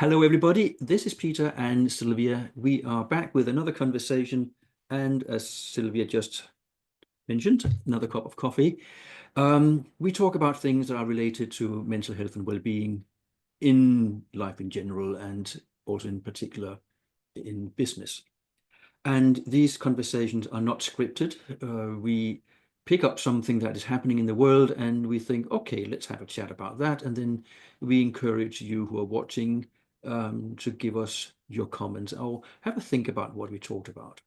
Hello, everybody. This is Peter and Sylvia. We are back with another conversation, and as Sylvia just mentioned, another cup of coffee. We talk about things that are related to mental health and well-being in life in general, and also in particular in business. And these conversations are not scripted. We pick up something that is happening in the world and we think, okay, let's have a chat about that. And then we encourage you who are watching to give us your comments or have a think about what we talked about.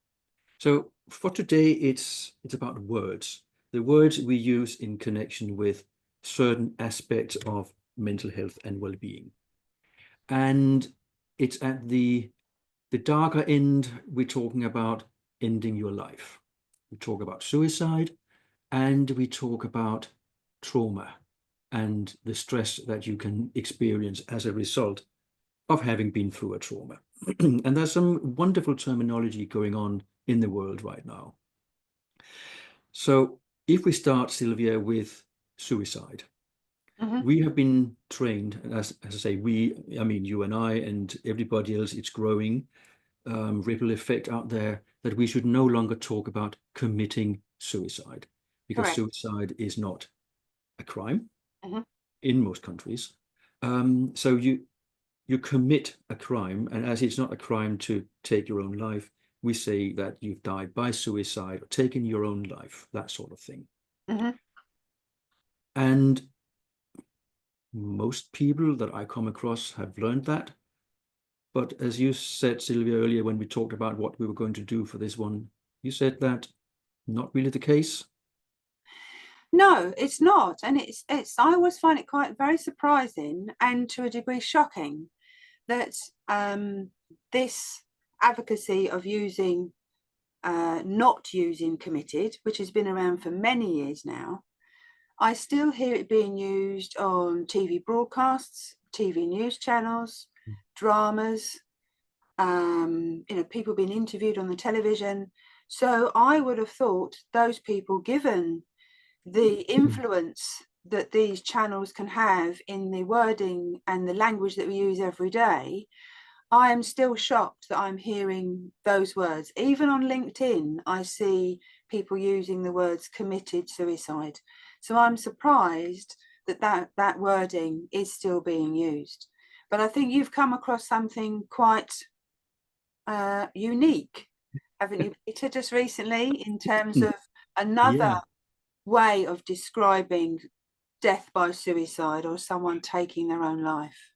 So for today, it's about words, the words we use in connection with certain aspects of mental health and well-being. And it's at the darker end, we're talking about ending your life. We talk about suicide and we talk about trauma and the stress that you can experience as a result of having been through a trauma. And there's some wonderful terminology going on in the world right now. So if we start, Sylvia, with suicide, we have been trained, as I say, I mean, you and I and everybody else, it's growing ripple effect out there that we should no longer talk about committing suicide because Correct. suicide is not a crime Mhm. in most countries. So you commit a crime, and as it's not a crime to take your own life, we say that you've died by suicide or taken your own life, that sort of thing. Mhm. And most people that I come across have learned that. But as you said, Sylvia, earlier when we talked about what we were going to do for this one, you said that not really the case. No, it's not, and I always find it quite very surprising and to a degree shocking that this advocacy of using not using committed, which has been around for many years now, I still hear it being used on TV broadcasts, TV news channels, dramas, people being interviewed on the television. So I would have thought those people, given the influence that these channels can have in the wording and the language that we use every day, I am still shocked that I'm hearing those words. Even on LinkedIn, I see people using the words committed suicide. So I'm surprised that wording is still being used. But I think you've come across something quite unique, haven't you, Peter, just recently in terms of another Yeah, way of describing death by suicide or someone taking their own life.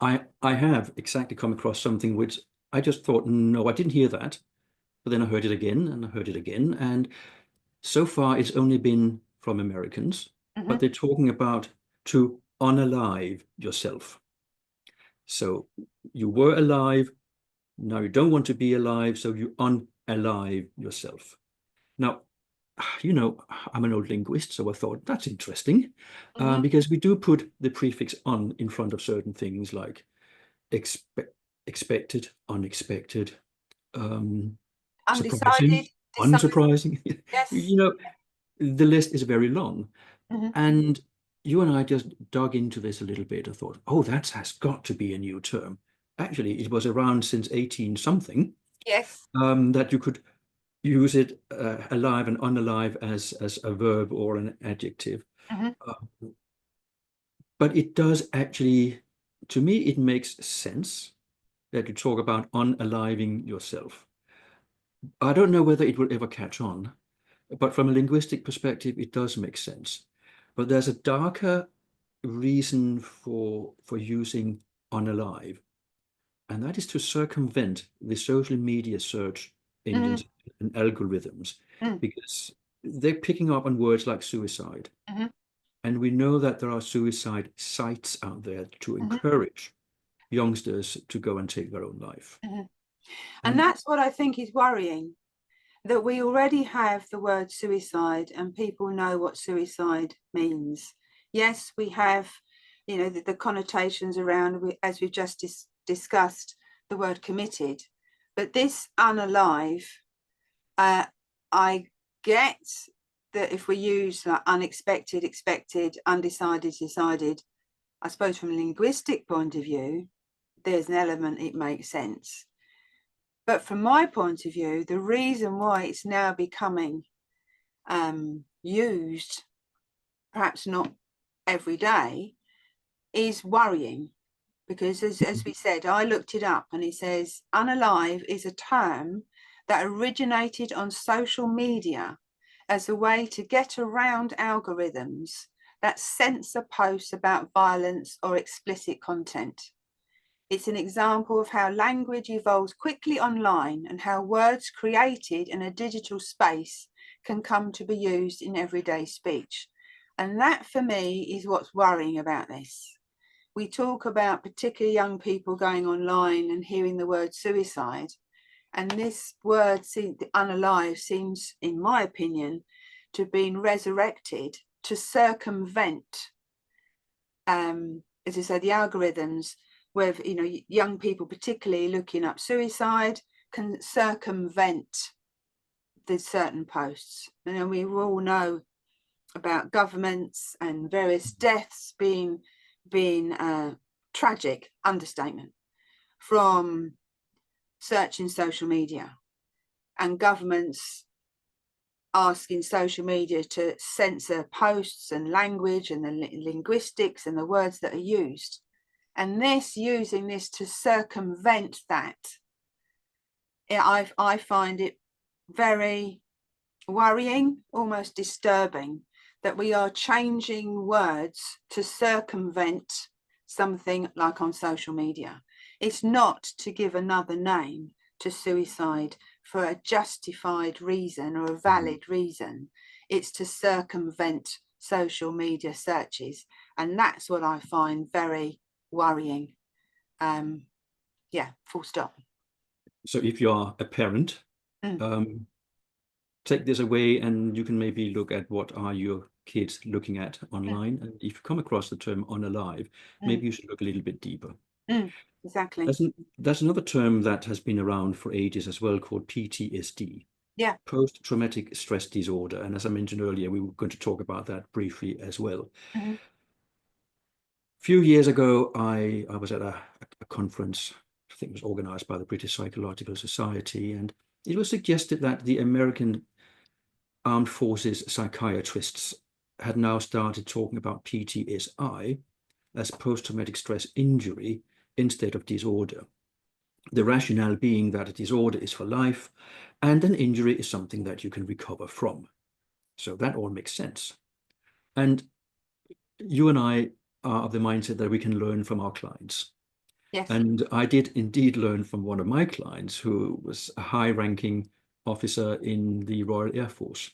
I have exactly come across something which I just thought, no, I didn't hear that. But then I heard it again and I heard it again. And so far it's only been from Americans, but Mhm. they're talking about to unalive yourself. So you were alive, now you don't want to be alive, so you unalive yourself. Now, I'm an old linguist, so I thought that's interesting Mhm. because we do put the prefix on in front of certain things like expected, unexpected, Undecided, surprising, decided, unsurprising. yes. You know, the list is very long. Mhm. And you and I just dug into this a little bit and thought, oh, that has got to be a new term. Actually, it was around since 18 something Yes. that you could use it alive and unalive as a verb or an adjective. Mhm. Uh, but it does actually, to me, it makes sense that you talk about unaliving yourself. I don't know whether it will ever catch on, but from a linguistic perspective, it does make sense. But there's a darker reason for using unalive, and that is to circumvent the social media search Mhm. engines and algorithms, Mhm. because they're picking up on words like suicide. Mhm. And we know that there are suicide sites out there to Mhm. encourage youngsters to go and take their own life. Mhm. And And that's what I think is worrying, that we already have the word suicide and people know what suicide means. Yes, we have, the connotations around, as we've just discussed, the word committed. But this unalive, uh, I get that if we use like unexpected, expected, undecided, decided, I suppose from a linguistic point of view, there's an element it makes sense. But from my point of view, the reason why it's now becoming used, perhaps not every day, is worrying. Because as we said, I looked it up and it says unalive is a term that originated on social media as a way to get around algorithms that censor posts about violence or explicit content. It's an example of how language evolves quickly online and how words created in a digital space can come to be used in everyday speech. And that, for me, is what's worrying about this. We talk about particularly young people going online and hearing the word suicide. And this word, unalive, seems, in my opinion, to have been resurrected to circumvent, as I say, the algorithms, where, you know, young people particularly looking up suicide can circumvent the certain posts. And then we all know about governments and various deaths being tragic, understatement, from searching social media, and governments asking social media to censor posts and language and the linguistics and the words that are used. And this, using this to circumvent that, I find it very worrying, almost disturbing, that we are changing words to circumvent something like on social media. It's not to give another name to suicide for a justified reason or a valid reason. It's to circumvent social media searches. And that's what I find very worrying. Yeah, full stop. So if you are a parent, take this away and you can maybe look at what are your kids looking at online. And if you come across the term unalive, maybe you should look a little bit deeper. Exactly. There's another term that has been around for ages as well, called PTSD. Yeah. Post-traumatic stress disorder. And as I mentioned earlier, we were going to talk about that briefly as well. A few years ago, I was at a conference, I think it was organized by the British Psychological Society, and it was suggested that the American Armed Forces psychiatrists had now started talking about PTSI as post-traumatic stress injury instead of disorder. The rationale being that a disorder is for life and an injury is something that you can recover from. So that all makes sense. And you and I are of the mindset that we can learn from our clients. Yes. And I did indeed learn from one of my clients who was a high-ranking officer in the Royal Air Force.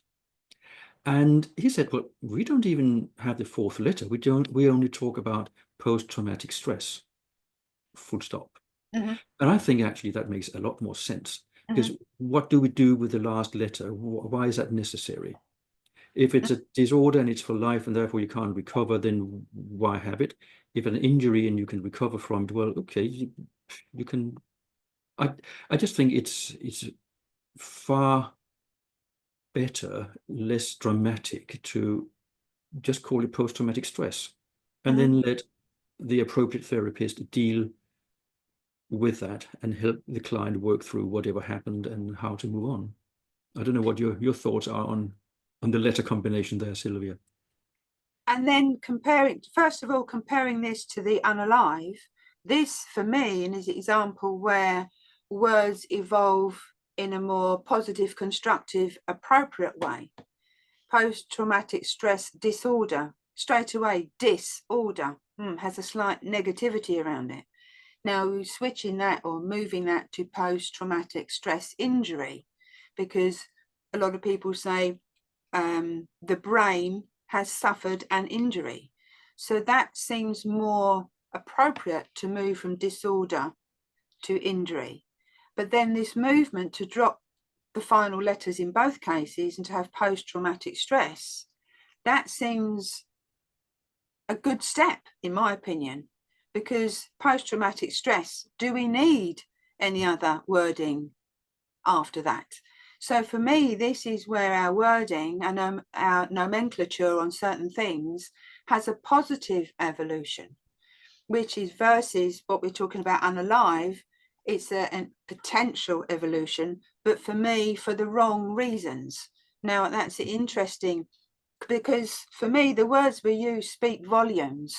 And he said, well, we don't even have the fourth letter. We only talk about post-traumatic stress, full stop. And I think actually that makes a lot more sense, because what do we do with the last letter? Why is that necessary? If it's a disorder and it's for life and therefore you can't recover, then why have it? If an injury and you can recover from it, well, okay, you can. I just think it's far better, less dramatic to just call it post-traumatic stress and then let the appropriate therapist deal with that and help the client work through whatever happened and how to move on. I don't know what your thoughts are on the letter combination there, Sylvia. And then first of all, comparing this to the unalive, this for me is an example where words evolve in a more positive, constructive, appropriate way. Post-traumatic stress disorder, straight away, disorder, has a slight negativity around it. Now, switching that or moving that to post-traumatic stress injury, because a lot of people say the brain has suffered an injury. So that seems more appropriate to move from disorder to injury. But then this movement to drop the final letters in both cases and to have post-traumatic stress, that seems a good step, in my opinion, because post-traumatic stress, do we need any other wording after that? So for me, this is where our wording and our nomenclature on certain things has a positive evolution. which is versus what we're talking about unalive. It's a potential evolution, but for me, for the wrong reasons. Now, that's interesting, because for me, the words we use speak volumes,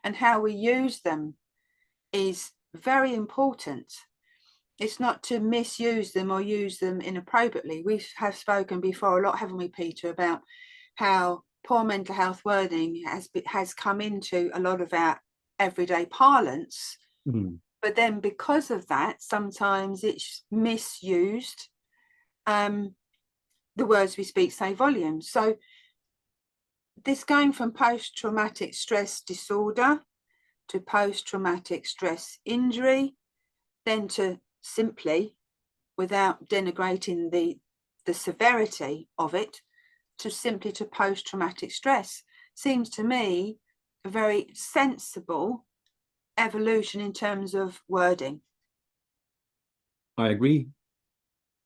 and how we use them is very important. It's not to misuse them or use them inappropriately. We have spoken before a lot, haven't we, Peter, about how poor mental health wording has come into a lot of our everyday parlance. Mm. But then because of that, sometimes it's misused. The words we speak say volumes. So this going from post-traumatic stress disorder to post-traumatic stress injury, then to simply, without denigrating the severity of it, to simply to post-traumatic stress, seems to me a very sensible evolution in terms of wording. I agree.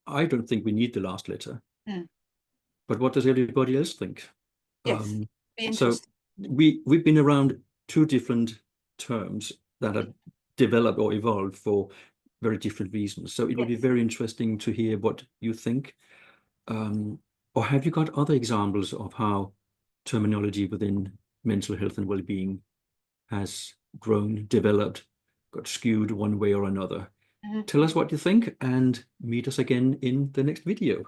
I don't think we need the last letter. Mm. But what does everybody else think? Yes, be So interesting. we've been around two different terms that have developed or evolved for very different reasons. So it would be Yes. very interesting to hear what you think. Or have you got other examples of how terminology within mental health and well-being has grown, developed, got skewed one way or another? Mhm. Tell us what you think and meet us again in the next video.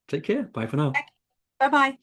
Take care. Bye for now. Bye-bye.